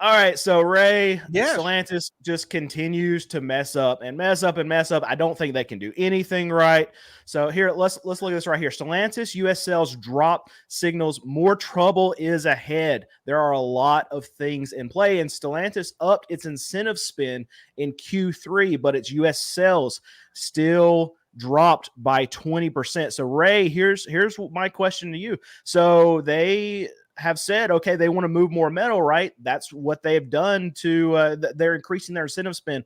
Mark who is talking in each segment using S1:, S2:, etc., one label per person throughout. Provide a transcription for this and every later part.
S1: All right, so Ray,
S2: Yes.
S1: Stellantis just continues to mess up and mess up and mess up. I don't think they can do anything right. So here, let's look at this right here. Stellantis U.S. sales drop signals more trouble is ahead. There are a lot of things in play, and Stellantis upped its incentive spend in Q3, but its U.S. sales still dropped by 20%. So Ray, here's my question to you. So they have said, okay, they want to move more metal, right? That's what they've done to, they're increasing their incentive spend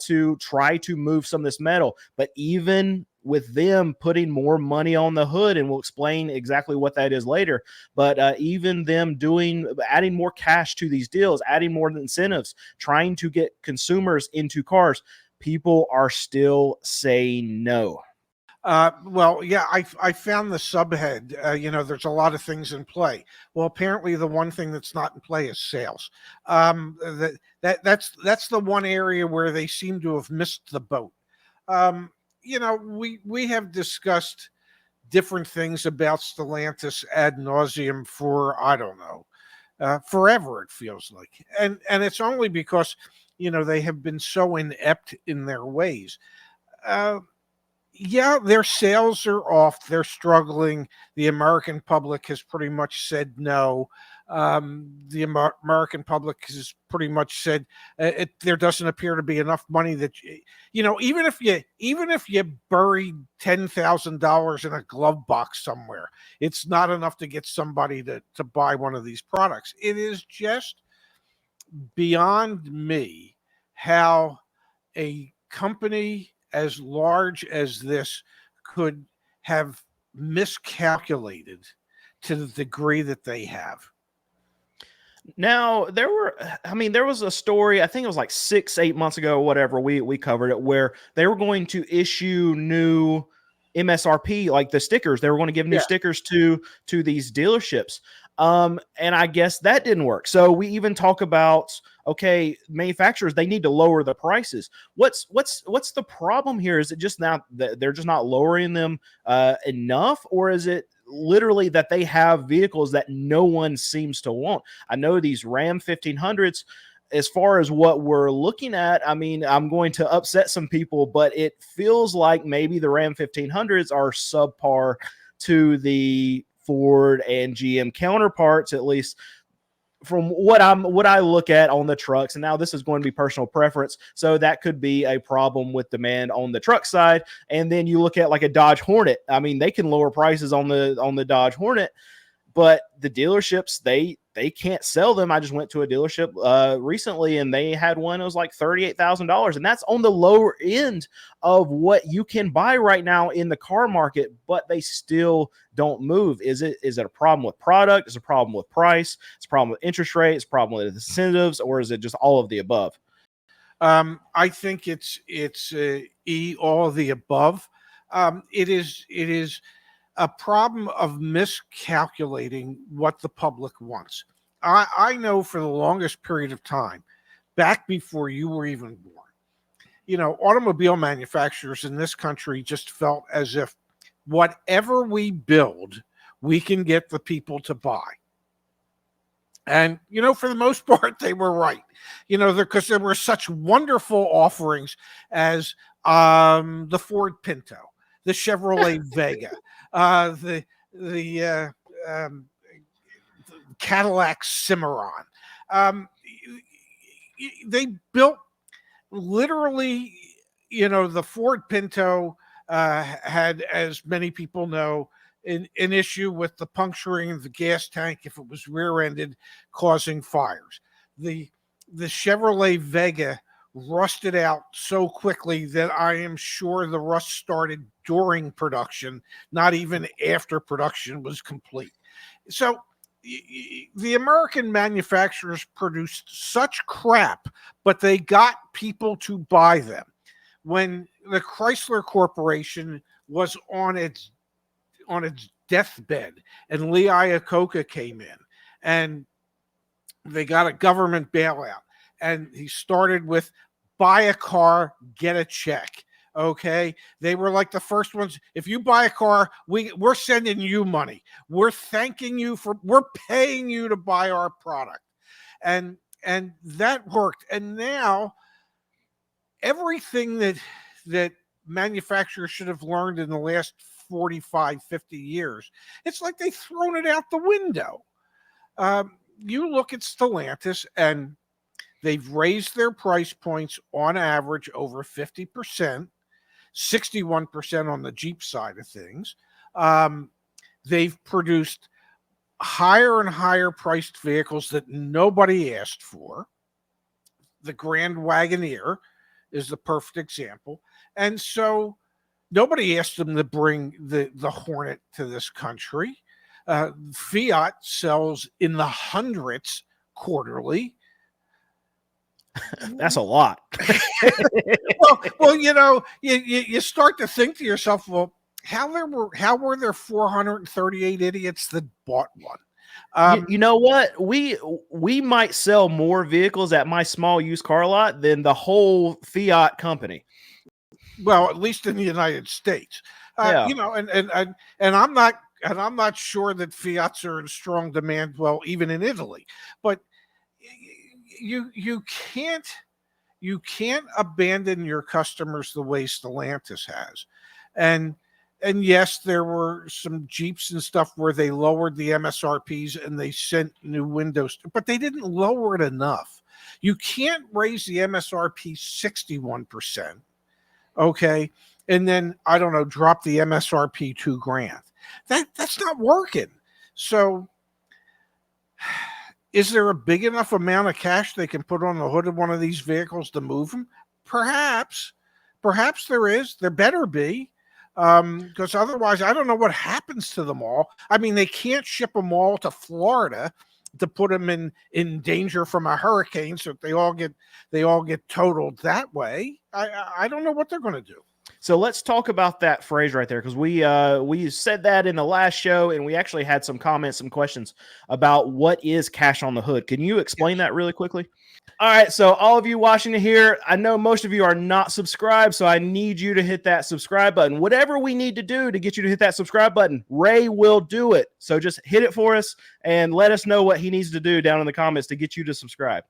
S1: to try to move some of this metal. But even with them putting more money on the hood, and we'll explain exactly what that is later, but even them adding more cash to these deals, adding more incentives, trying to get consumers into cars, people are still saying no.
S2: Well, yeah, I found the subhead. There's a lot of things in play. Well, apparently the one thing that's not in play is sales. That's the one area where they seem to have missed the boat. We have discussed different things about Stellantis ad nauseum for, I don't know, forever. It feels like, and it's only because they have been so inept in their ways. Yeah, their sales are off. They're struggling. The American public has pretty much said no. The American public has pretty much said there doesn't appear to be enough money that even if you buried $10,000 in a glove box somewhere, it's not enough to get somebody to buy one of these products. It is just beyond me how a company as large as this could have miscalculated to the degree that they have.
S1: Now, there was a story, I think it was like 6-8 months ago or whatever, we covered it, where they were going to issue new MSRP, like the stickers. They were going to give new stickers to these dealerships. And I guess that didn't work. So we even talk about, okay, manufacturers, they need to lower the prices. What's the problem here? Is it just now that they're just not lowering them enough, or is it literally that they have vehicles that no one seems to want? I know these Ram 1500s, as far as what we're looking at, I mean, I'm going to upset some people, but it feels like maybe the Ram 1500s are subpar to the Ford and GM counterparts, at least from what I look at on the trucks. And now this is going to be personal preference, so that could be a problem with demand on the truck side. And then you look at like a Dodge Hornet. I mean, they can lower prices on the Dodge Hornet, but the dealerships, they can't sell them. I just went to a dealership recently, and they had one that was like $38,000, and that's on the lower end of what you can buy right now in the car market, but they still don't move. Is it a problem with product? Is it a problem with price? It's a problem with interest rate? It's a problem with incentives? Or is it just all of the above?
S2: I think it's all of the above. It is a problem of miscalculating what the public wants. I know for the longest period of time, back before you were even born, automobile manufacturers in this country just felt as if whatever we build, we can get the people to buy. And, for the most part, they were right, because there were such wonderful offerings as the Ford Pinto, the Chevrolet Vega, the Cadillac Cimarron. They built literally, the Ford Pinto had, as many people know, an issue with the puncturing of the gas tank if it was rear-ended, causing fires. The Chevrolet Vega rusted out so quickly that I am sure the rust started during production, not even after production was complete. So the American manufacturers produced such crap, but they got people to buy them. When the Chrysler Corporation was on its deathbed and Lee Iacocca came in and they got a government bailout, and he started with buy a car, get a check. Okay, they were like the first ones. If you buy a car, we're sending you money. We're thanking you we're paying you to buy our product. And that worked. And now everything that manufacturers should have learned in the last 45, 50 years, it's like they've thrown it out the window. You look at Stellantis, and they've raised their price points on average over 50%, 61% on the Jeep side of things. They've produced higher and higher priced vehicles that nobody asked for. The Grand Wagoneer is the perfect example. And so nobody asked them to bring the Hornet to this country. Fiat sells in the hundreds quarterly.
S1: That's a lot.
S2: well, you start to think to yourself, well, how were there 438 idiots that bought one?
S1: You know what? We might sell more vehicles at my small used car lot than the whole Fiat company.
S2: Well, at least in the United States,
S1: Yeah.
S2: And I'm not sure that Fiats are in strong demand. Well, even in Italy, but you can't abandon your customers the way Stellantis has, and yes, there were some Jeeps and stuff where they lowered the MSRPs and they sent new windows, but they didn't lower it enough. You can't raise the MSRP 61%, okay, and then I don't know, drop the MSRP $2,000. That's not working. So, is there a big enough amount of cash they can put on the hood of one of these vehicles to move them? Perhaps there is. There better be, because otherwise, I don't know what happens to them all. I mean, they can't ship them all to Florida to put them in danger from a hurricane, so they all get totaled that way. I don't know what they're going to do.
S1: So let's talk about that phrase right there, because we said that in the last show, and we actually had some comments, some questions about what is cash on the hood. Can you explain that really quickly? All right, so all of you watching here, I know most of you are not subscribed, so I need you to hit that subscribe button. Whatever we need to do to get you to hit that subscribe button, Ray will do it. So just hit it for us and let us know what he needs to do down in the comments to get you to subscribe.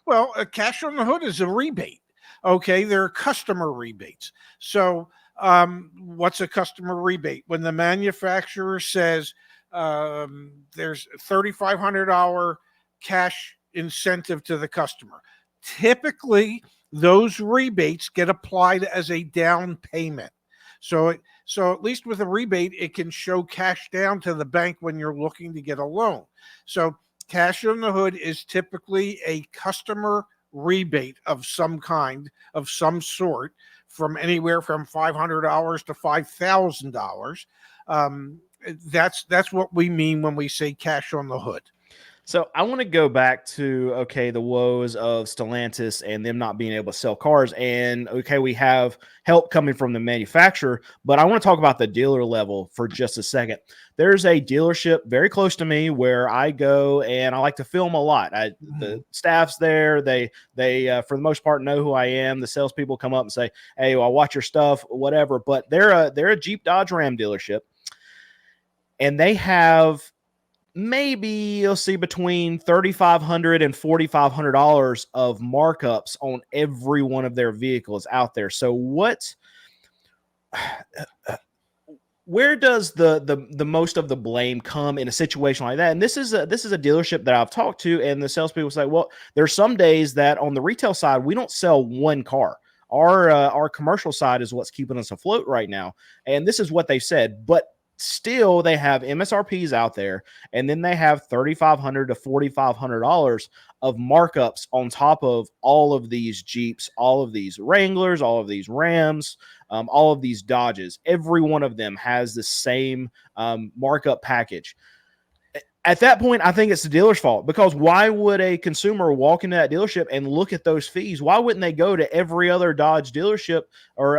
S2: Well, cash on the hood is a rebate. Okay, there are customer rebates. So what's a customer rebate? When the manufacturer says there's $3,500 cash incentive to the customer, typically those rebates get applied as a down payment. So at least with a rebate, it can show cash down to the bank when you're looking to get a loan. So cash on the hood is typically a customer rebate of some kind, of some sort, from anywhere from $500 to $5,000. That's what we mean when we say cash on the hood.
S1: So I want to go back to, okay, the woes of Stellantis and them not being able to sell cars. And, okay, we have help coming from the manufacturer, but I want to talk about the dealer level for just a second. There's a dealership very close to me where I go and I like to film a lot. The staff's there. They for the most part know who I am. The salespeople come up and say, hey, well, I watch your stuff, whatever. But they're a Jeep Dodge Ram dealership, and they have maybe you'll see between $3,500 and $4,500 of markups on every one of their vehicles out there. So where does the most of the blame come in a situation like that? And this is a dealership that I've talked to, and the salespeople say, well, there's some days that on the retail side we don't sell one car. Our commercial side is what's keeping us afloat right now, and this is what they said. But still, they have MSRPs out there, and then they have $3,500 to $4,500 of markups on top of all of these Jeeps, all of these Wranglers, all of these Rams, all of these Dodges. Every one of them has the same markup package. At that point, I think it's the dealer's fault, because why would a consumer walk into that dealership and look at those fees? Why wouldn't they go to every other Dodge dealership or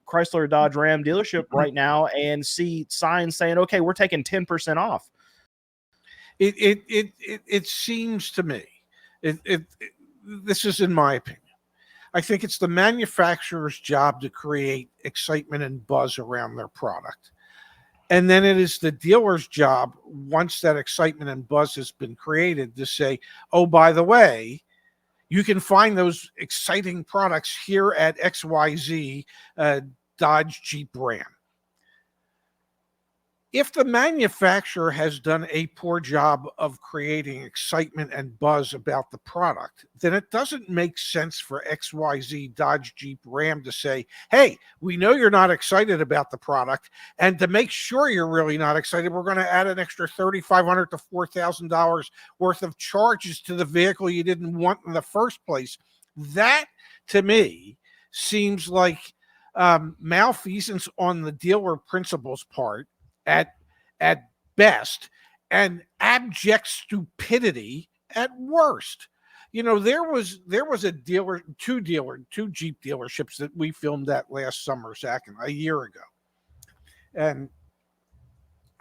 S1: Chrysler Dodge Ram dealership right now and see signs saying, okay, we're taking 10% off?
S2: It seems to me, this is in my opinion, I think it's the manufacturer's job to create excitement and buzz around their product. And then it is the dealer's job, once that excitement and buzz has been created, to say, oh, by the way, you can find those exciting products here at XYZ Dodge Jeep Ram. If the manufacturer has done a poor job of creating excitement and buzz about the product, then it doesn't make sense for XYZ Dodge Jeep Ram to say, hey, we know you're not excited about the product, and to make sure you're really not excited, we're going to add an extra $3,500 to $4,000 worth of charges to the vehicle you didn't want in the first place. That, to me, seems like malfeasance on the dealer principal's part at best, and abject stupidity at worst. You know, there was a dealer, two Jeep dealerships that we filmed at last summer, Zach, a year ago, and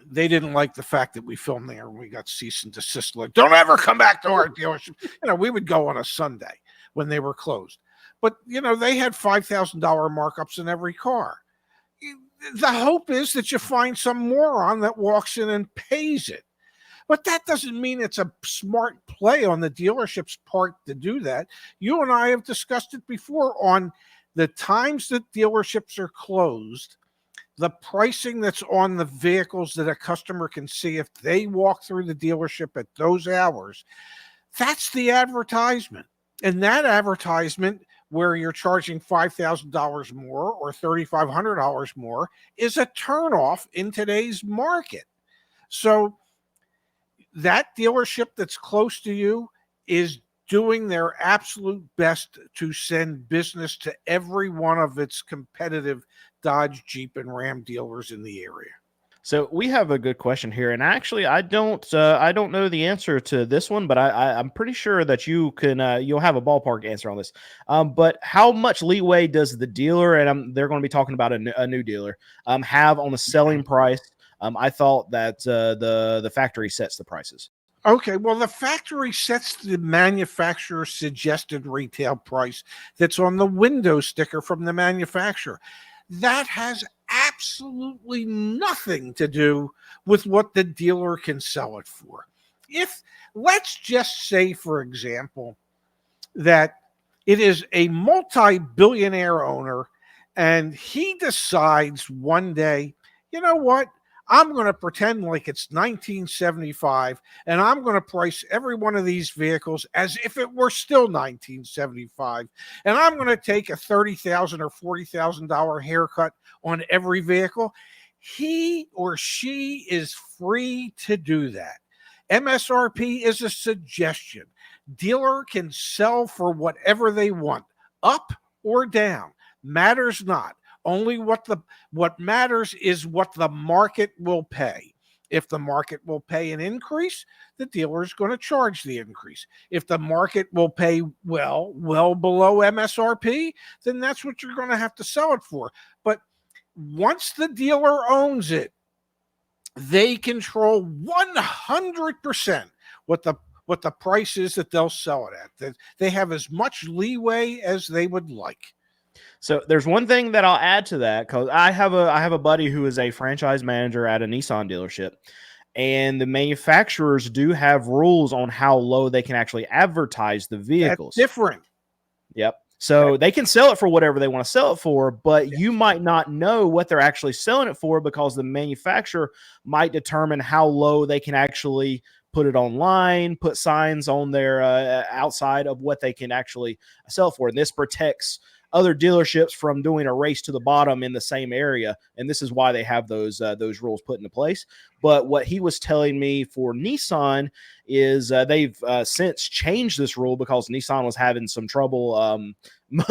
S2: they didn't like the fact that we filmed there, and we got cease and desist. Like, don't ever come back to our dealership. You know, we would go on a Sunday when they were closed, but you know, they had $5,000 markups in every car. The hope is that you find some moron that walks in and pays it. But that doesn't mean it's a smart play on the dealership's part to do that. You and I have discussed it before on the times that dealerships are closed, the pricing that's on the vehicles that a customer can see if they walk through the dealership at those hours. That's the advertisement. And that advertisement, where you're charging $5,000 more or $3,500 more, is a turnoff in today's market. So that dealership that's close to you is doing their absolute best to send business to every one of its competitive Dodge, Jeep, and Ram dealers in the area.
S1: So we have a good question here, and actually, I don't know the answer to this one, but I'm pretty sure that you can you'll have a ballpark answer on this. But how much leeway does the dealer, and they're going to be talking about a new dealer, have on the selling price? I thought that the factory sets the prices.
S2: Okay, well, the factory sets the manufacturer's suggested retail price that's on the window sticker from the manufacturer. That has absolutely nothing to do with what the dealer can sell it for. If, let's just say, for example, that it is a multi-billionaire owner and he decides one day, you know what? I'm going to pretend like it's 1975, and I'm going to price every one of these vehicles as if it were still 1975. And I'm going to take a $30,000 or $40,000 haircut on every vehicle. He or she is free to do that. MSRP is a suggestion. Dealer can sell for whatever they want, up or down, matters not. Only what matters is what the market will pay. If the market will pay an increase, the dealer is going to charge the increase. If the market will pay well below MSRP, then that's what you're going to have to sell it for. But once the dealer owns it, they control 100% what the price is that they'll sell it at. They have as much leeway as they would like.
S1: So there's one thing that I'll add to that, because I have a buddy who is a franchise manager at a Nissan dealership, and the manufacturers do have rules on how low they can actually advertise the vehicles.
S2: That's different.
S1: Yep. So they can sell it for whatever they want to sell it for, but you might not know what they're actually selling it for, because the manufacturer might determine how low they can actually put it online, put signs on their outside of what they can actually sell for. And this protects other dealerships from doing a race to the bottom in the same area, and this is why they have those rules put into place. But what he was telling me for Nissan is they've since changed this rule, because Nissan was having some trouble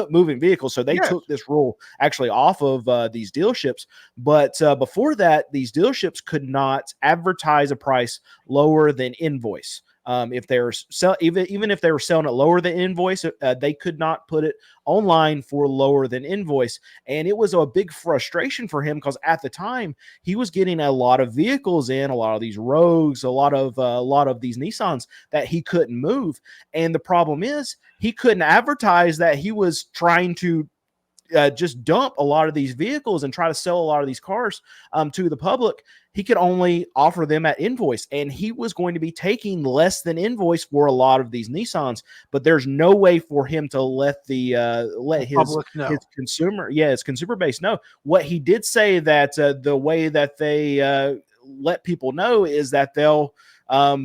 S1: moving vehicles, so they took this rule actually off of these dealerships. But before that, these dealerships could not advertise a price lower than invoice. If they're even if they were selling it lower than invoice, they could not put it online for lower than invoice. And it was a big frustration for him, because at the time he was getting a lot of vehicles in, a lot of these Rogues, a lot of these Nissans that he couldn't move. And the problem is, he couldn't advertise that he was trying to just dump a lot of these vehicles and try to sell a lot of these cars to the public, he could only offer them at invoice, and he was going to be taking less than invoice for a lot of these Nissans. But there's no way for him to let his
S2: public know.
S1: his consumer base know. What he did say that the way that they let people know is that they'll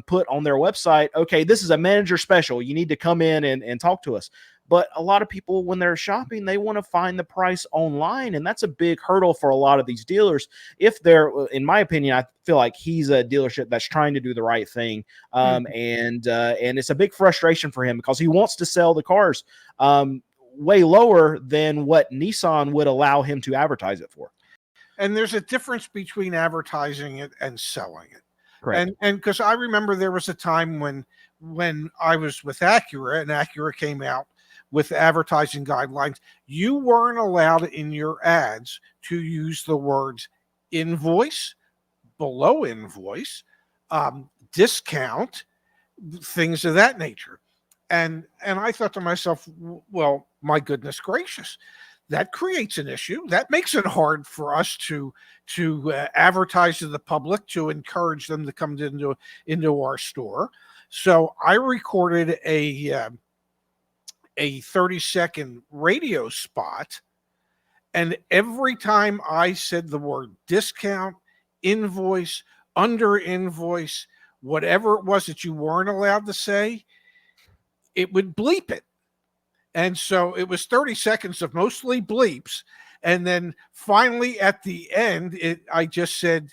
S1: put on their website, okay, this is a manager special. You need to come in and talk to us. But a lot of people, when they're shopping, they want to find the price online. And that's a big hurdle for a lot of these dealers. If they're, in my opinion, I feel like he's a dealership that's trying to do the right thing. And it's a big frustration for him because he wants to sell the cars way lower than what Nissan would allow him to advertise it for.
S2: And there's a difference between advertising it and selling it.
S1: Correct.
S2: And because I remember there was a time when I was with Acura, and Acura came out with advertising guidelines. You weren't allowed in your ads to use the words invoice, below invoice, discount, things of that nature. And I thought to myself, well, my goodness gracious, that creates an issue. That makes it hard for us to advertise to the public, to encourage them to come into our store. So I recorded a 30-second radio spot, and every time I said the word discount, invoice, under invoice, whatever it was that you weren't allowed to say, it would bleep it. And so it was 30 seconds of mostly bleeps. And then finally at the end, I just said,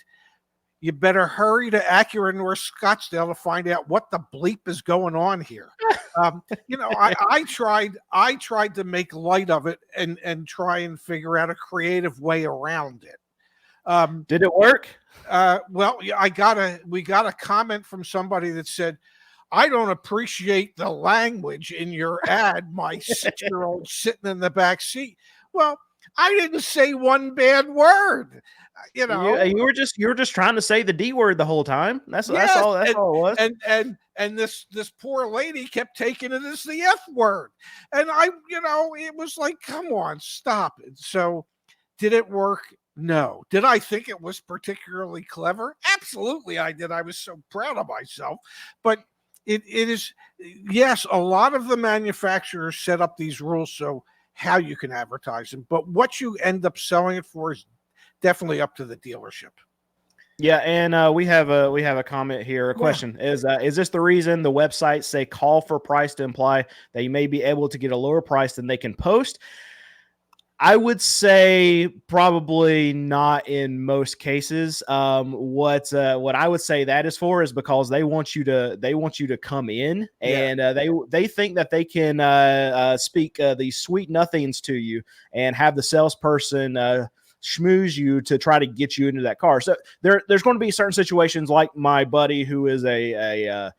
S2: you better hurry to Acura North Scottsdale to find out what the bleep is going on here. I tried to make light of it and try and figure out a creative way around it.
S1: Did it work?
S2: Well, we got a comment from somebody that said, I don't appreciate the language in your ad, my 6-year-old sitting in the back seat. Well, I didn't say one bad word. You
S1: were just trying to say the D word the whole time. That's all it was.
S2: And this poor lady kept taking it as the F word. And it was like, come on, stop it. So did it work? No. Did I think it was particularly clever? Absolutely I did. I was so proud of myself. But it is, yes, a lot of the manufacturers set up these rules so how you can advertise them, but what you end up selling it for is definitely up to the dealership.
S1: Yeah, and we have a comment here. A question is this the reason the websites say call for price to imply that you may be able to get a lower price than they can post? I would say probably not in most cases. What I would say that is for is because they want you to come in, and they think that they can speak these sweet nothings to you and have the salesperson schmooze you to try to get you into that car. So there's going to be certain situations like my buddy who is a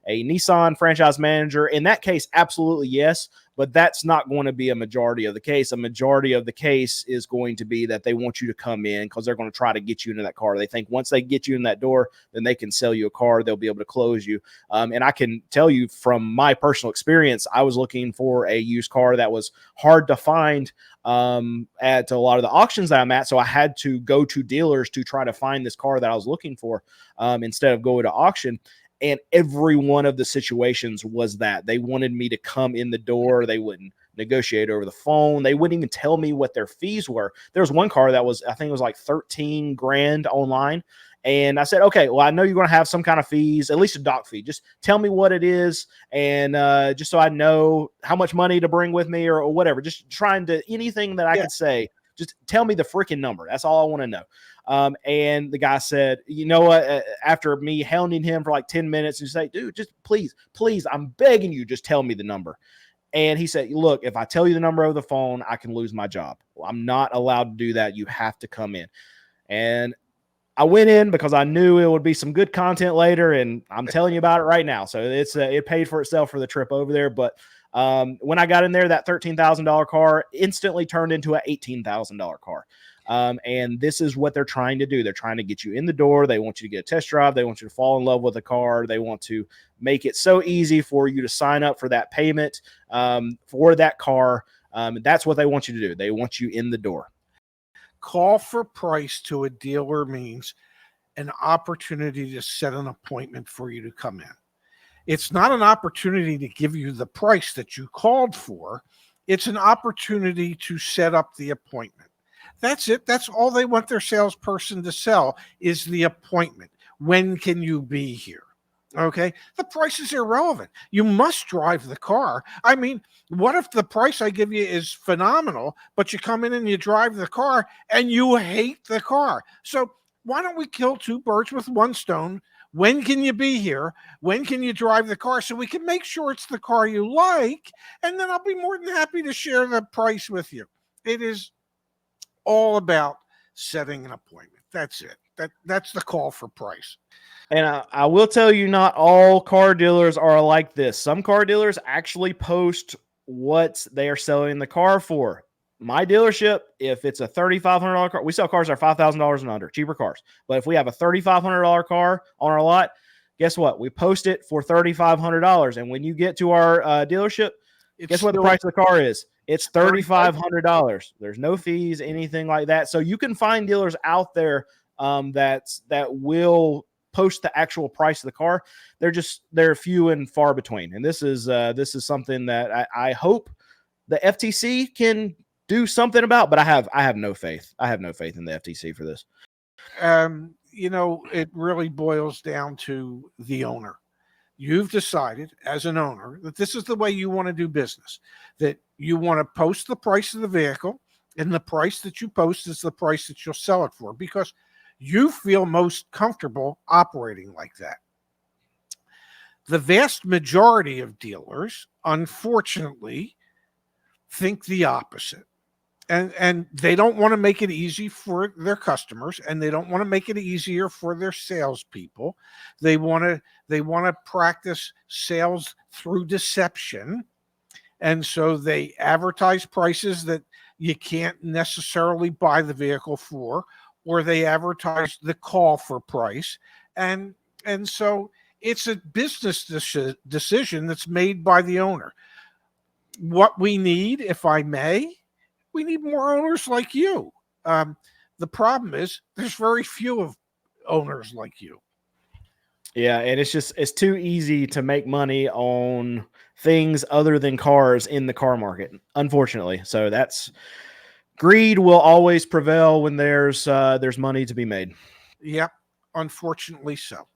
S1: Nissan franchise manager. In that case, absolutely yes, but that's not going to be a majority of the case. A majority of the case is going to be that they want you to come in because they're going to try to get you into that car. They think once they get you in that door, then they can sell you a car. They'll be able to close you. And I can tell you from my personal experience, I was looking for a used car that was hard to find at a lot of the auctions that I'm at. So I had to go to dealers to try to find this car that I was looking for instead of going to auction. And every one of the situations was that they wanted me to come in the door. They wouldn't negotiate over the phone. They wouldn't even tell me what their fees were. There was one car that was, I think it was like 13 grand online. And I said, okay, well, I know you're going to have some kind of fees, at least a doc fee. Just tell me what it is. And just so I know how much money to bring with me or whatever, just trying to anything that I could say, just tell me the freaking number. That's all I want to know. And the guy said, you know what, after me hounding him for like 10 minutes and say, dude, just please, I'm begging you, just tell me the number. And he said, look, if I tell you the number over the phone, I can lose my job. Well, I'm not allowed to do that. You have to come in. And I went in because I knew it would be some good content later. And I'm telling you about it right now. So it paid for itself for the trip over there. But when I got in there, that $13,000 car instantly turned into an $18,000 car. And this is what they're trying to do. They're trying to get you in the door. They want you to get a test drive. They want you to fall in love with the car. They want to make it so easy for you to sign up for that payment for that car. That's what they want you to do. They want you in the door.
S2: Call for price to a dealer means an opportunity to set an appointment for you to come in. It's not an opportunity to give you the price that you called for. It's an opportunity to set up the appointment. That's it. That's all they want their salesperson to sell is the appointment. When can you be here? Okay. The price is irrelevant. You must drive the car. I mean, what if the price I give you is phenomenal, but you come in and you drive the car and you hate the car? So why don't we kill two birds with one stone? When can you be here? When can you drive the car so we can make sure it's the car you like? And then I'll be more than happy to share the price with you. It is all about setting an appointment. That's it. That's the call for price.
S1: And I will tell you, not all car dealers are like this. Some car dealers actually post what they are selling the car for. My dealership, if it's a $3,500 car, we sell cars that are $5,000 and under, cheaper cars. But if we have a $3,500 car on our lot, guess what? We post it for $3,500. And when you get to our dealership, guess what the price of the car is? It's $3,500. There's no fees, anything like that. So you can find dealers out there that will post the actual price of the car. They're few and far between. And this is something that I hope the FTC can do something about, but I have no faith. I have no faith in the FTC for this.
S2: It really boils down to the owner. You've decided as an owner that this is the way you want to do business, that you want to post the price of the vehicle, and the price that you post is the price that you'll sell it for because you feel most comfortable operating like that. The vast majority of dealers, unfortunately, think the opposite. And they don't want to make it easy for their customers, and they don't want to make it easier for their salespeople. They want to practice sales through deception, and so they advertise prices that you can't necessarily buy the vehicle for, or they advertise the call for price, and so it's a business decision that's made by the owner. What we need, if I may. We need more owners like you. The problem is there's very few of owners like you.
S1: Yeah, and it's too easy to make money on things other than cars in the car market, unfortunately. So greed will always prevail when there's money to be made.
S2: Yep, unfortunately so.